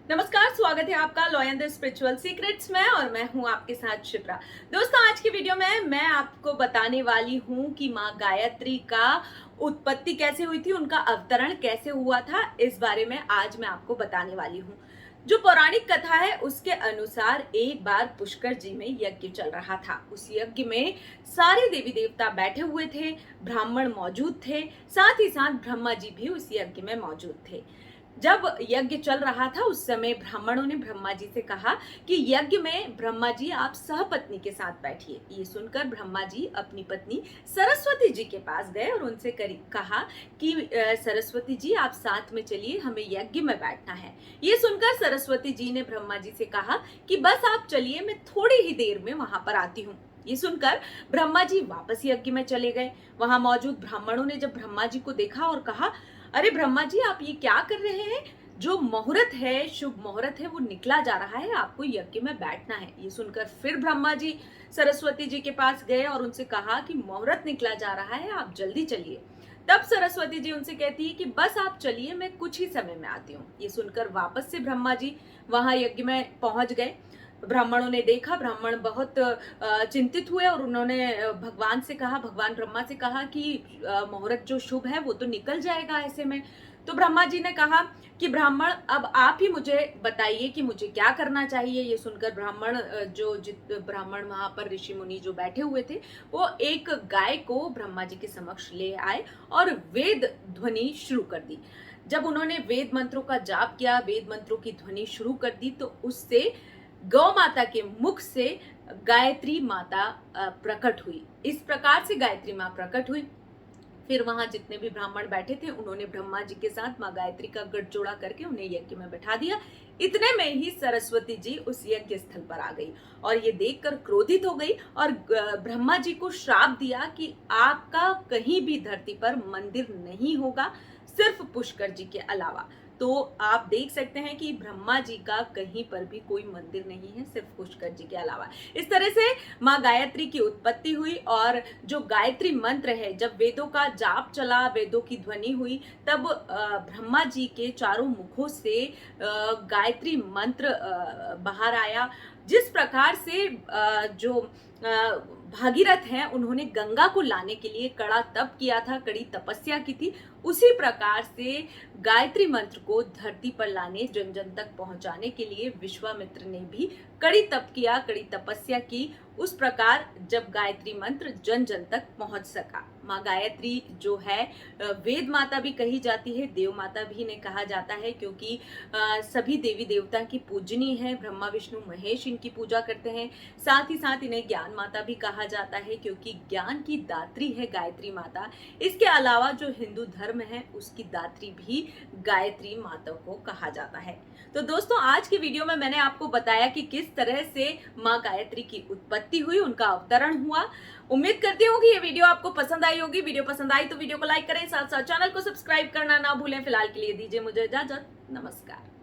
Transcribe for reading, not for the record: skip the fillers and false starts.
नमस्कार, स्वागत है आपका law and the spiritual secrets में और मैं हूं आपके साथ शिप्रा। दोस्तों, आज की वीडियो में मैं आपको बताने वाली हूं कि माँ गायत्री का उत्पत्ति कैसे हुई थी, उनका अवतरण कैसे हुआ था। इस बारे में आज मैं आपको बताने वाली हूं। जो पौराणिक कथा है उसके अनुसार एक बार पुष्कर जी में यज्ञ चल रहा था। उस यज्ञ में सारे देवी देवता बैठे हुए थे, ब्राह्मण मौजूद थे, साथ ही साथ ब्रह्मा जी भी उस यज्ञ में मौजूद थे। जब यज्ञ चल रहा था उस समय ब्राह्मणों ने ब्रह्मा जी से कहा कि यज्ञ में ब्रह्मा जी आप सहपत्नी के साथ बैठिए। ये सुनकर ब्रह्मा जी अपनी पत्नी सरस्वती जी के पास गए और उनसे कहा कि सरस्वती जी आप साथ में चलिए, हमें यज्ञ में बैठना है। ये सुनकर सरस्वती जी ने ब्रह्मा जी से कहा कि बस आप चलिए, मैं थोड़ी ही देर में वहां पर आती हूँ। ये सुनकर ब्रह्मा जी वापस यज्ञ में चले गए। वहां मौजूद ब्राह्मणों ने जब ब्रह्मा जी को देखा और कहा, अरे ब्रह्मा जी आप ये क्या कर रहे हैं? जो मुहूर्त है, शुभ मुहूर्त है, वो निकला जा रहा है, आपको यज्ञ में बैठना है। ये सुनकर फिर ब्रह्मा जी सरस्वती जी के पास गए और उनसे कहा कि मुहूर्त निकला जा रहा है, आप जल्दी चलिए। तब सरस्वती जी उनसे कहती है कि बस आप चलिए, मैं कुछ ही समय में आती हूँ। ये सुनकर वापस से ब्रह्मा जी वहां यज्ञ में पहुंच गए। ब्राह्मणों ने देखा, ब्राह्मण बहुत चिंतित हुए और उन्होंने भगवान से कहा, भगवान ब्रह्मा से कहा कि मुहूर्त जो शुभ है वो तो निकल जाएगा ऐसे में। तो ब्रह्मा जी ने कहा कि ब्राह्मण अब आप ही मुझे बताइए कि मुझे क्या करना चाहिए। ये सुनकर ब्राह्मण ब्राह्मण वहां पर ऋषि मुनि जो बैठे हुए थे वो एक गाय को ब्रह्मा जी के समक्ष ले आए और वेद ध्वनि शुरू कर दी। जब उन्होंने वेद मंत्रों का जाप किया, वेद मंत्रों की ध्वनि शुरू कर दी, तो उससे गौ माता के मुख से गायत्री माता प्रकट हुई। इस प्रकार से गायत्री माँ प्रकट हुई। फिर वहां जितने भी ब्राह्मण बैठे थे उन्होंने ब्रह्मा जी के साथ माँ गायत्री का गठजोड़ा करके उन्हें यज्ञ में बैठा दिया। इतने में ही सरस्वती जी उस यज्ञ स्थल पर आ गई और ये देखकर क्रोधित हो गई और ब्रह्मा जी को श्राप दिया कि आपका कहीं भी धरती पर मंदिर नहीं होगा, सिर्फ पुष्कर जी के अलावा। तो आप देख सकते हैं कि ब्रह्मा जी का कहीं पर भी कोई मंदिर नहीं है, सिर्फ पुष्कर जी के अलावा। इस तरह से माँ गायत्री की उत्पत्ति हुई और जो गायत्री मंत्र है, जब वेदों का जाप चला, वेदों की ध्वनि हुई, तब ब्रह्मा जी के चारों मुखों से गायत्री मंत्र बाहर आया। जिस प्रकार से जो भागीरथ हैं उन्होंने गंगा को लाने के लिए कड़ा तप किया था, कड़ी तपस्या की थी, उसी प्रकार से गायत्री मंत्र को धरती पर लाने, जन जन तक पहुंचाने के लिए विश्वामित्र ने भी कड़ी तप किया, कड़ी तपस्या की। उस प्रकार जब गायत्री मंत्र जन जन तक पहुंच सका। माँ गायत्री जो है वेद माता भी कही जाती है, देव माता भी इन्हें कहा जाता है, क्योंकि सभी देवी देवता की पूजनी है। ब्रह्मा विष्णु महेश इनकी पूजा करते हैं। साथ ही साथ इन्हें ज्ञान माता भी कहा जाता है, क्योंकि ज्ञान की दात्री है गायत्री माता। इसके अलावा जो हिंदू धर्म है उसकी दात्री भी गायत्री माता को कहा जाता है। तो दोस्तों, आज की वीडियो में मैंने आपको बताया कि किस तरह से माँ गायत्री की उत्पत्ति हुई, उनका अवतरण हुआ। उम्मीद करती हूँ कि ये वीडियो आपको पसंद आई होगी। वीडियो पसंद आई तो वीडियो को लाइक करें, साथ साथ चैनल को सब्सक्राइब करना ना भूलें। फिलहाल के लिए दीजिए मुझे इजाजत। नमस्कार।